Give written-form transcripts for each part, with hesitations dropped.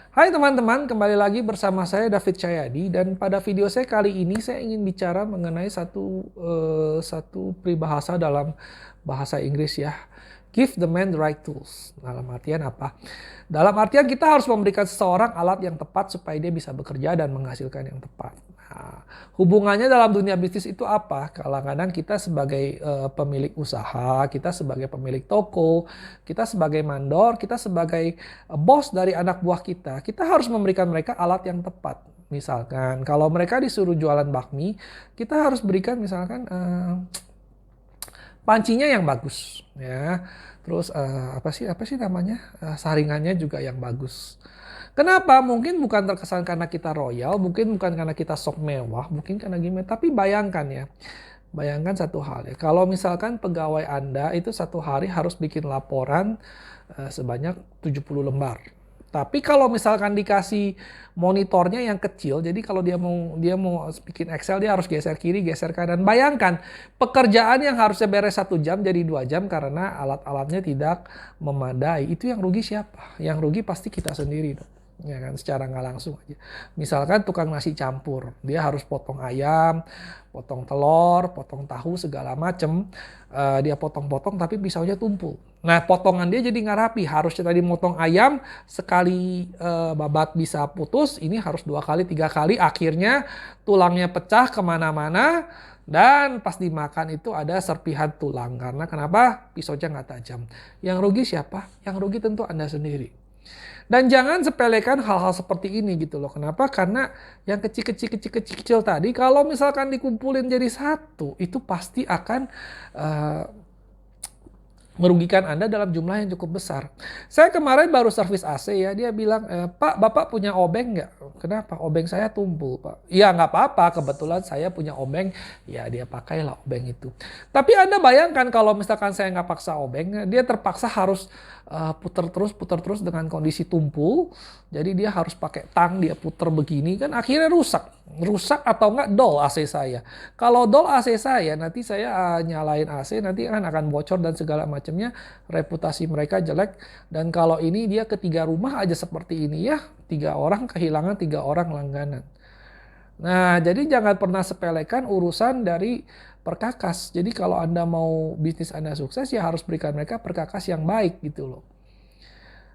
Hai teman-teman, kembali lagi bersama saya David Cahyadi dan pada video saya kali ini saya ingin bicara mengenai satu peribahasa dalam bahasa Inggris ya. Give the man the right tools. Dalam artian apa? Dalam artian kita harus memberikan seseorang alat yang tepat supaya dia bisa bekerja dan menghasilkan yang tepat. Nah, hubungannya dalam dunia bisnis itu apa? Kadang-kadang kita sebagai pemilik usaha, kita sebagai pemilik toko, kita sebagai mandor, kita sebagai bos dari anak buah kita harus memberikan mereka alat yang tepat. Misalkan kalau mereka disuruh jualan bakmi, kita harus berikan misalkan pancinya yang bagus, ya. Terus apa sih namanya, saringannya juga yang bagus. Kenapa? Mungkin bukan terkesan karena kita royal, mungkin bukan karena kita sok mewah, mungkin karena gimana. Tapi bayangkan ya, bayangkan satu hal ya. Kalau misalkan pegawai Anda itu satu hari harus bikin laporan sebanyak 70 lembar. Tapi kalau misalkan dikasih monitornya yang kecil, jadi kalau dia mau bikin Excel dia harus geser kiri, geser kanan. Bayangkan pekerjaan yang harusnya beres 1 jam jadi 2 jam karena alat-alatnya tidak memadai. Itu yang rugi siapa? Yang rugi pasti kita sendiri dong. Ya kan, secara nggak langsung aja. Misalkan tukang nasi campur, dia harus potong ayam, potong telur, potong tahu segala macem. Dia potong-potong tapi pisaunya tumpul. Nah, potongan dia jadi nggak rapi. Harusnya tadi motong ayam sekali babat bisa putus, ini harus 2 kali, 3 kali. Akhirnya tulangnya pecah kemana-mana. Dan pas dimakan itu ada serpihan tulang. Karena kenapa? Pisaunya nggak tajam. Yang rugi siapa? Yang rugi tentu Anda sendiri. Dan jangan sepelekan hal-hal seperti ini gitu loh. Kenapa? Karena yang kecil-kecil tadi kalau misalkan dikumpulin jadi satu, itu pasti akan merugikan Anda dalam jumlah yang cukup besar. Saya kemarin baru servis AC ya, dia bilang, Pak, Bapak punya obeng nggak? Kenapa? Obeng saya tumpul, Pak. Ya nggak apa-apa, kebetulan saya punya obeng, ya dia pakailah obeng itu. Tapi Anda bayangkan kalau misalkan saya nggak paksa obeng, dia terpaksa harus puter terus dengan kondisi tumpul. Jadi dia harus pakai tang, dia puter begini, kan akhirnya rusak. Rusak atau nggak dol AC saya. Kalau dol AC saya, nanti saya nyalain AC, nanti kan akan bocor dan segala macamnya, reputasi mereka jelek. Dan kalau ini dia ketiga rumah aja seperti ini ya, 3 orang kehilangan 3 orang langganan. Nah, jadi jangan pernah sepelekan urusan dari perkakas. Jadi kalau Anda mau bisnis Anda sukses ya harus berikan mereka perkakas yang baik gitu loh.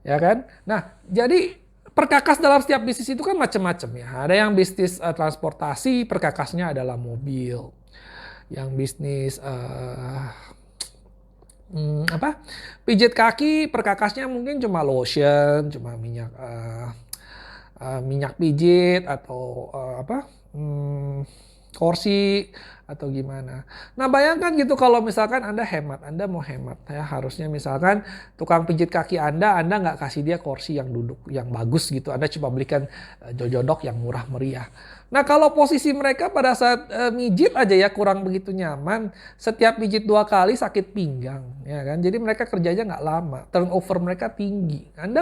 Ya kan? Nah, jadi perkakas dalam setiap bisnis itu kan macam-macam ya. Ada yang bisnis transportasi, perkakasnya adalah mobil. Yang bisnis pijit kaki, perkakasnya mungkin cuma lotion, cuma minyak pijit atau kursi atau gimana. Nah, bayangkan gitu kalau misalkan Anda hemat, Anda mau hemat ya, harusnya misalkan tukang pijit kaki Anda nggak kasih dia kursi yang duduk yang bagus gitu. Anda coba belikan jojodok yang murah meriah. Nah, kalau posisi mereka pada saat mijit aja ya kurang begitu nyaman, setiap mijit 2 kali sakit pinggang, ya kan? Jadi mereka kerjanya nggak lama, turnover mereka tinggi. Anda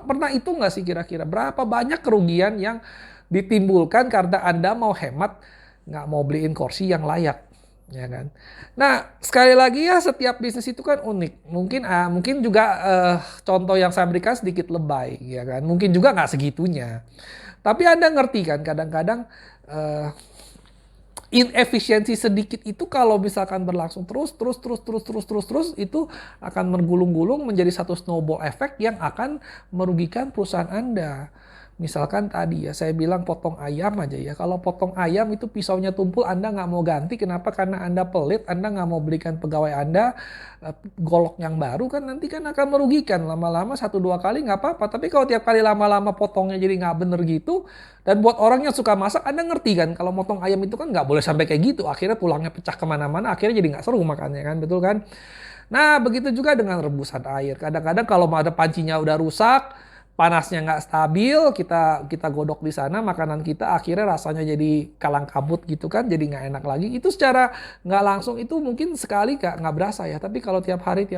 pernah itu nggak sih kira-kira berapa banyak kerugian yang ditimbulkan karena Anda mau hemat, nggak mau beliin kursi yang layak, ya kan? Nah, sekali lagi ya setiap bisnis itu kan unik. Mungkin juga contoh yang saya berikan sedikit lebay, ya kan? Mungkin juga nggak segitunya. Tapi Anda ngerti kan kadang-kadang inefisiensi sedikit itu kalau misalkan berlangsung terus itu akan bergulung-gulung menjadi satu snowball effect yang akan merugikan perusahaan Anda. Misalkan tadi ya saya bilang potong ayam aja ya. Kalau potong ayam itu pisaunya tumpul Anda nggak mau ganti. Kenapa? Karena Anda pelit. Anda nggak mau belikan pegawai Anda golok yang baru kan nanti kan akan merugikan. Lama-lama 1-2 kali nggak apa-apa. Tapi kalau tiap kali lama-lama potongnya jadi nggak bener gitu. Dan buat orang yang suka masak Anda ngerti kan. Kalau motong ayam itu kan nggak boleh sampai kayak gitu. Akhirnya tulangnya pecah kemana-mana. Akhirnya jadi nggak seru makannya kan. Betul kan? Nah begitu juga dengan rebusan air. Kadang-kadang kalau ada pancinya udah rusak, panasnya nggak stabil, kita godok di sana, makanan kita akhirnya rasanya jadi kalang kabut gitu kan, jadi nggak enak lagi. Itu secara nggak langsung itu mungkin sekali nggak berasa ya, tapi kalau tiap hari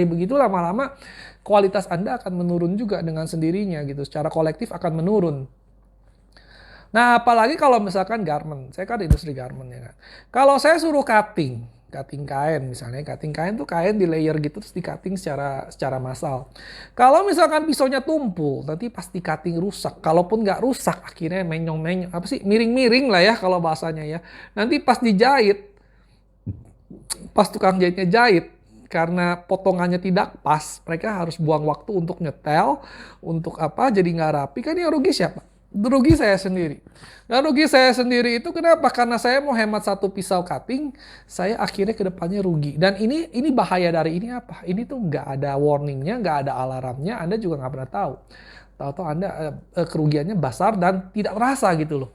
begitu lama-lama kualitas Anda akan menurun juga dengan sendirinya gitu, secara kolektif akan menurun. Nah, apalagi kalau misalkan garment, saya kan industri garment ya kan. Kalau saya suruh cutting, cutting kain misalnya. Cutting kain tuh kain di layer gitu terus di cutting secara massal. Kalau misalkan pisaunya tumpul, nanti pasti cutting rusak. Kalaupun nggak rusak, akhirnya menyong-menyong, apa sih, miring-miring lah ya kalau bahasanya ya. Nanti pas dijahit, pas tukang jahitnya jahit, karena potongannya tidak pas, mereka harus buang waktu untuk nyetel, untuk apa, jadi nggak rapi. Kan yang rugi siapa? Rugi saya sendiri. Dan rugi saya sendiri itu kenapa? Karena saya mau hemat satu pisau cutting, saya akhirnya ke depannya rugi. Dan ini bahaya dari ini apa? Ini tuh nggak ada warningnya, nggak ada alarmnya, Anda juga nggak pernah tahu. Tahu-tahu Anda kerugiannya besar dan tidak terasa gitu loh.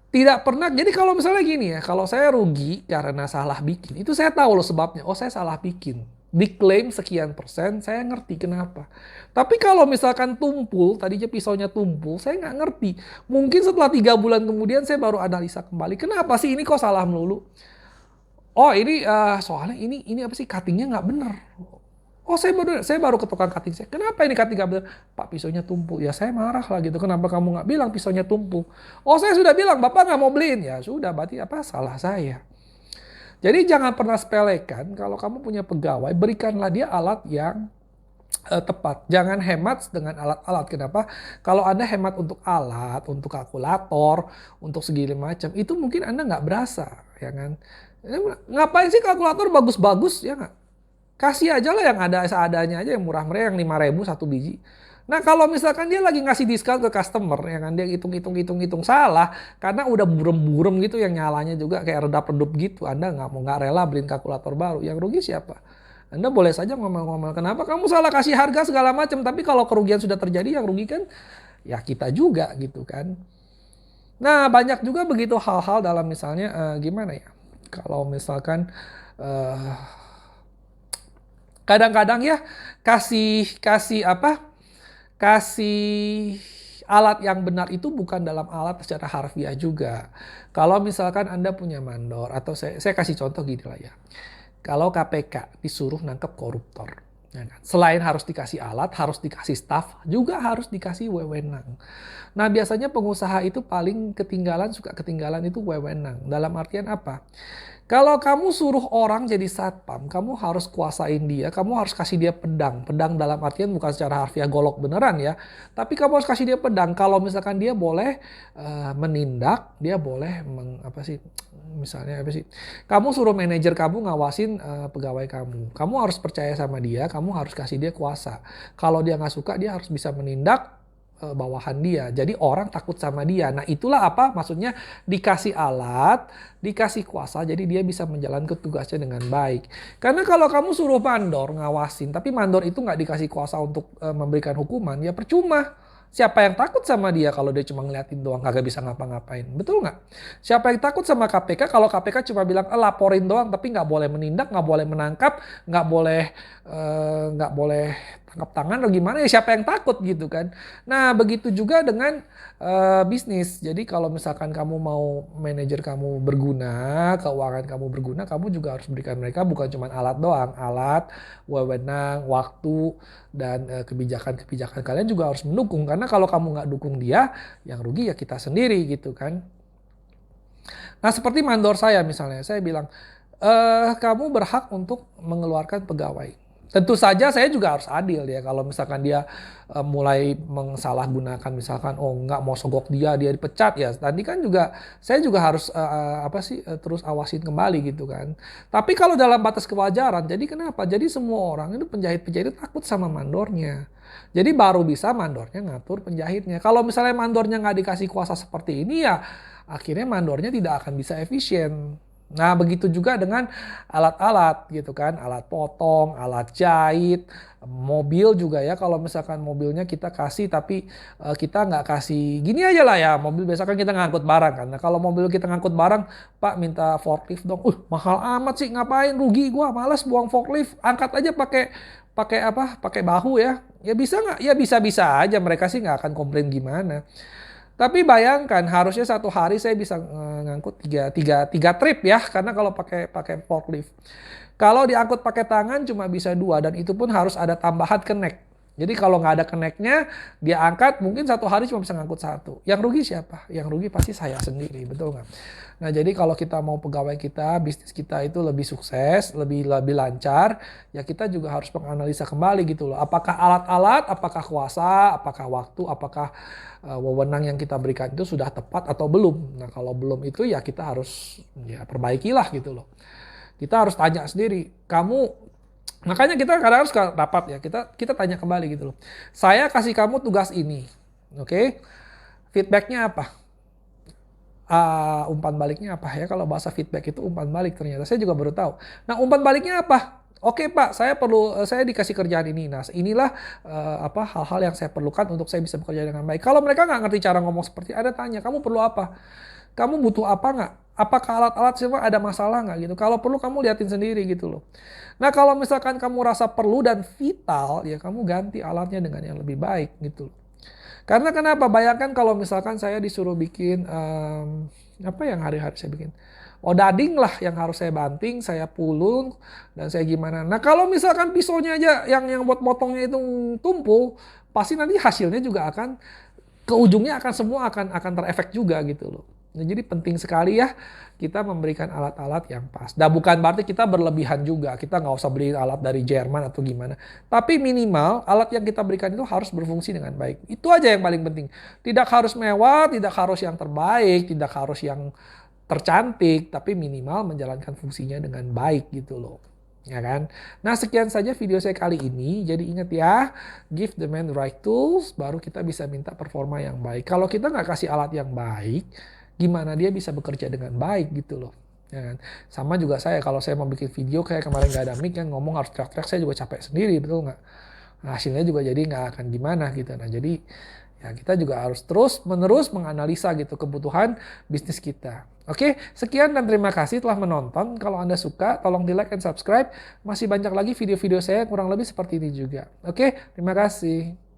Tidak pernah, jadi kalau misalnya gini ya, kalau saya rugi karena salah bikin, itu saya tahu loh sebabnya. Oh, saya salah bikin. Diklaim sekian persen, saya ngerti kenapa. Tapi kalau misalkan tumpul, tadinya pisaunya tumpul, saya nggak ngerti. Mungkin setelah 3 bulan kemudian saya baru analisa kembali. Kenapa sih ini kok salah melulu? Oh ini soalnya ini apa sih, cuttingnya nggak bener. Oh saya baru ke tukang cutting saya. Kenapa ini cutting nggak bener? Pak, pisaunya tumpul. Ya saya marah lah gitu. Kenapa kamu nggak bilang pisaunya tumpul? Oh saya sudah bilang, Bapak nggak mau beliin. Ya sudah, berarti apa, salah saya. Jadi jangan pernah sepelekan, kalau kamu punya pegawai, berikanlah dia alat yang tepat. Jangan hemat dengan alat-alat. Kenapa? Kalau Anda hemat untuk alat, untuk kalkulator, untuk segala macam, itu mungkin Anda nggak berasa, ya kan? Ngapain sih kalkulator bagus-bagus, ya nggak? Kasih aja lah yang ada seadanya aja, yang murah-murah, yang 5.000 satu biji. Nah kalau misalkan dia lagi ngasih diskon ke customer, ya kan, dia hitung salah, karena udah burem-burem gitu yang nyalanya juga kayak redap-redup gitu, Anda nggak rela beliin kalkulator baru. Yang rugi siapa? Anda boleh saja ngomel-ngomel, kenapa kamu salah kasih harga segala macam, tapi kalau kerugian sudah terjadi, yang rugi kan ya kita juga gitu kan. Nah banyak juga begitu hal-hal dalam misalnya gimana ya, kalau misalkan kadang-kadang ya kasih kasih apa? Kasih alat yang benar itu bukan dalam alat secara harfiah juga. Kalau misalkan Anda punya mandor, atau saya kasih contoh gini lah ya. Kalau KPK disuruh nangkep koruptor, ya kan? Selain harus dikasih alat, harus dikasih staff, juga harus dikasih wewenang. Nah biasanya pengusaha itu paling suka ketinggalan itu wewenang. Dalam artian apa? Kalau kamu suruh orang jadi satpam, kamu harus kuasain dia, kamu harus kasih dia pedang. Pedang dalam artian bukan secara harfiah golok beneran ya, tapi kamu harus kasih dia pedang. Kalau misalkan dia boleh menindak, dia boleh apa sih? Misalnya apa sih? Kamu suruh manajer kamu ngawasin pegawai kamu. Kamu harus percaya sama dia, kamu harus kasih dia kuasa. Kalau dia nggak suka, dia harus bisa menindak bawahan dia. Jadi orang takut sama dia. Nah itulah apa maksudnya, dikasih alat, dikasih kuasa, jadi dia bisa menjalankan tugasnya dengan baik. Karena kalau kamu suruh mandor ngawasin, tapi mandor itu nggak dikasih kuasa untuk memberikan hukuman, ya percuma. Siapa yang takut sama dia kalau dia cuma ngeliatin doang, kagak bisa ngapa-ngapain? Betul nggak? Siapa yang takut sama KPK kalau KPK cuma bilang laporin doang, tapi nggak boleh menindak, nggak boleh menangkap, nggak boleh tangkap tangan atau gimana, ya siapa yang takut gitu kan? Nah begitu juga dengan bisnis. Jadi kalau misalkan kamu mau manajer kamu berguna, keuangan kamu berguna, kamu juga harus berikan mereka bukan cuma alat doang, alat, wewenang, waktu, dan kebijakan-kebijakan kalian juga harus mendukung. Karena kalau kamu nggak dukung dia, yang rugi ya kita sendiri gitu kan. Nah seperti mandor saya misalnya, saya bilang, kamu berhak untuk mengeluarkan pegawai. Tentu saja saya juga harus adil ya, kalau misalkan dia mulai mensalahgunakan, misalkan nggak mau sogok dia dipecat ya. Tadi kan juga saya juga harus terus awasin kembali gitu kan. Tapi kalau dalam batas kewajaran, jadi kenapa? Jadi semua orang itu penjahit-penjahit takut sama mandornya. Jadi baru bisa mandornya ngatur penjahitnya. Kalau misalnya mandornya nggak dikasih kuasa seperti ini ya, akhirnya mandornya tidak akan bisa efisien. Nah begitu juga dengan alat-alat gitu kan, alat potong, alat jahit, mobil juga ya. Kalau misalkan mobilnya kita kasih tapi kita nggak kasih, gini aja lah ya, mobil biasa kan kita ngangkut barang kan. Nah kalau mobil kita ngangkut barang, Pak minta forklift dong, mahal amat sih, ngapain, rugi gua, malas buang forklift, angkat aja pakai bahu ya. Ya bisa nggak? Ya bisa-bisa aja, mereka sih nggak akan komplain gimana. Tapi bayangkan harusnya satu hari saya bisa ngangkut tiga trip ya, karena kalau pakai forklift. Kalau diangkut pakai tangan cuma bisa 2, dan itu pun harus ada tambahan kenek. Jadi kalau nggak ada connect-nya, dia angkat mungkin satu hari cuma bisa ngangkut satu. Yang rugi siapa? Yang rugi pasti saya sendiri, betul nggak? Nah jadi kalau kita mau pegawai kita, bisnis kita itu lebih sukses, lebih lancar, ya kita juga harus menganalisa kembali gitu loh. Apakah alat-alat, apakah kuasa, apakah waktu, apakah wewenang yang kita berikan itu sudah tepat atau belum. Nah kalau belum itu ya kita harus ya perbaikilah gitu loh. Kita harus tanya sendiri, makanya kita kadang harus rapat ya, kita tanya kembali gitu loh. Saya kasih kamu tugas ini, oke? Feedbacknya apa? Umpan baliknya apa ya? Kalau bahasa feedback itu umpan balik ternyata. Saya juga baru tahu. Nah umpan baliknya apa? Oke Pak, saya dikasih kerjaan ini. Nah inilah hal-hal yang saya perlukan untuk saya bisa bekerja dengan baik. Kalau mereka nggak ngerti cara ngomong seperti ada tanya, kamu perlu apa? Kamu butuh apa nggak? Apakah alat-alat semua ada masalah nggak gitu? Kalau perlu kamu liatin sendiri gitu loh. Nah kalau misalkan kamu rasa perlu dan vital, ya kamu ganti alatnya dengan yang lebih baik gitu loh. Karena kenapa? Bayangkan kalau misalkan saya disuruh bikin apa yang hari-hari saya bikin. Odading lah yang harus saya banting, saya pulung, dan saya gimana. Nah kalau misalkan pisaunya aja yang buat motongnya itu tumpul, pasti nanti hasilnya juga ke ujungnya akan terefek juga gitu loh. Nah, jadi penting sekali ya kita memberikan alat-alat yang pas. Nah bukan berarti kita berlebihan juga, kita nggak usah beli alat dari Jerman atau gimana. Tapi minimal alat yang kita berikan itu harus berfungsi dengan baik. Itu aja yang paling penting. Tidak harus mewah, tidak harus yang terbaik, tidak harus yang tercantik, tapi minimal menjalankan fungsinya dengan baik gitu loh. Ya kan? Nah sekian saja video saya kali ini. Jadi ingat ya, give the man the right tools, baru kita bisa minta performa yang baik. Kalau kita nggak kasih alat yang baik, gimana dia bisa bekerja dengan baik gitu loh. Ya kan? Sama juga saya, kalau saya mau bikin video kayak kemarin nggak ada mic kan, ngomong harus teriak-teriak, saya juga capek sendiri, betul nggak? Nah, hasilnya juga jadi nggak akan gimana gitu. Nah jadi ya kita juga harus terus menerus menganalisa gitu kebutuhan bisnis kita. Oke, sekian dan terima kasih telah menonton. Kalau Anda suka, tolong di like dan subscribe. Masih banyak lagi video-video saya kurang lebih seperti ini juga. Oke, terima kasih.